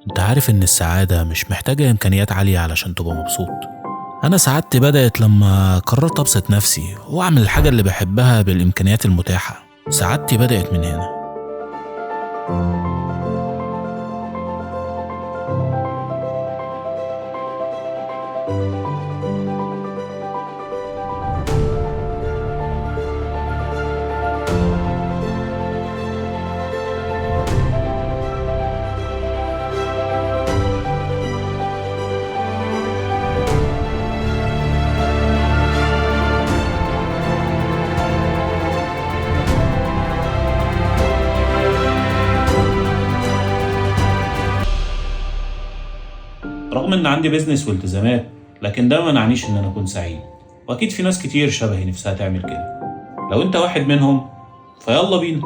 انت عارف ان السعادة مش محتاجة امكانيات عالية علشان تبقى مبسوط. انا سعادتي بدأت لما قررت ابسط نفسي واعمل الحاجة اللي بحبها بالامكانيات المتاحة. سعادتي بدأت من هنا. رغم إن عندي بيزنس والتزامات، لكن ده ما منعنيش إن أنا أكون سعيد. وأكيد في ناس كتير شبهي نفسها تعمل كده. لو أنت واحد منهم فيلا بينا.